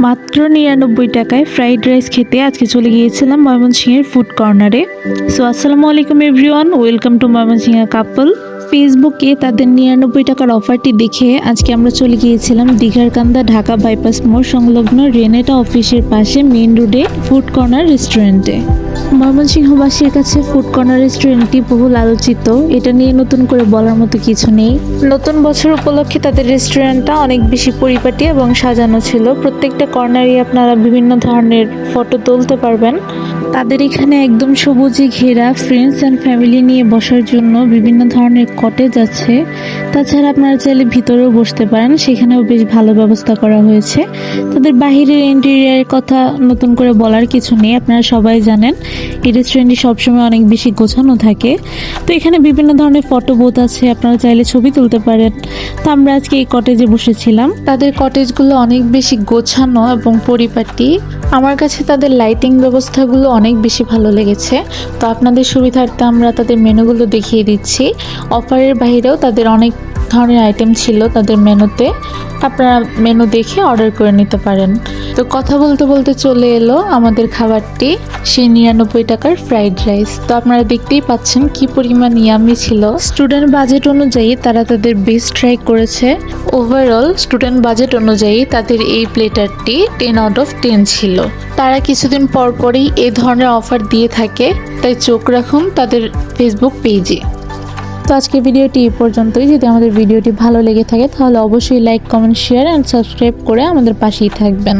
মাত্র ৯৯ টাকায় fried rice খেতে আজকে চলে গিয়েছিলাম ময়মনসিংহের ফুড কর্নারে। সো আসসালামু আলাইকুম এভরিওয়ান, ওয়েলকাম টু ময়মনসিংহ কাপল। ফেসবুকে তাদের ৯৯ টাকার অফারটি দেখে আজকে আমরা চলে গিয়েছিলাম দীঘারকান্দা ঢাকা বাইপাস মোড় সংলগ্ন রেনেটা অফিসের পাশে মেইন রোডে ফুড কর্নার রেস্টুরেন্টে। ময়মনসিংহবাসীর কাছে ফুড কর্নার রেস্টুরেন্টটি বহুল আলোচিত, এটা নিয়ে নতুন করে বলার মতো কিছু নেই। নতুন বছর উপলক্ষে তাদের রেস্টুরেন্টটা অনেক বেশি পরিপাটি এবং সাজানো ছিল। প্রত্যেকটা কর্নারে আপনারা বিভিন্ন ধরনের ফটো তুলতে পারবেন। তাদের এখানে একদম সবুজে ঘেরা ফ্রেন্ডস অ্যান্ড ফ্যামিলি নিয়ে বসার জন্য বিভিন্ন ধরনের কটেজ আছে। তাছাড়া আপনারা চাইলে ভিতরেও বসতে পারেন, সেখানেও বেশ ভালো ব্যবস্থা করা হয়েছে। তাদের বাহিরের ইন্টেরিয়ারের কথা নতুন করে বলার কিছু নেই, আপনারা সবাই জানেন এই রেস্টুরেন্টটি সবসময় অনেক বেশি গোছানো থাকে। তো এখানে বিভিন্ন ধরনের ফটো বুথ আছে, আপনারা চাইলে ছবি তুলতে পারেন। তো আমরা আজকে এই কটেজে বসেছিলাম। তাদের কটেজগুলো অনেক বেশি গোছানো এবং পরিপাটি। আমার কাছে তাদের লাইটিং ব্যবস্থাগুলো অনেক বেশি ভালো লেগেছে। তো আপনাদের সুবিধার্থে আমরা তাদের মেনুগুলো দেখিয়ে দিচ্ছি। অফারের বাইরেও তাদের অনেক ধরনের আইটেম ছিল তাদের মেনুতে, আপনারা মেনু দেখে অর্ডার করে নিতে পারেন। তো কথা বলতে বলতে চলে এলো আমাদের খাবারটি, সেই ৯৯ টাকার ফ্রাইড রাইস। তো আপনারা দেখতেই পাচ্ছেন কি পরিমাণ ইয়ামি ছিল। স্টুডেন্ট বাজেট অনুযায়ী তারা তাদের বেস্ট ট্রাই করেছে। ওভারঅল স্টুডেন্ট বাজেট অনুযায়ী তাদের এই প্লেটারটি 10 আউট অফ 10 ছিল। তারা কিছুদিন পর পরই এই ধরনের অফার দিয়ে থাকে, তাই চোখ রাখুন তাদের ফেসবুক পেজে। তো আজকের ভিডিওটি এই পর্যন্তই। যদি আমাদের ভিডিওটি ভালো লেগে থাকে তাহলে অবশ্যই like, comment, share and subscribe করে আমাদের পাশেই থাকবেন।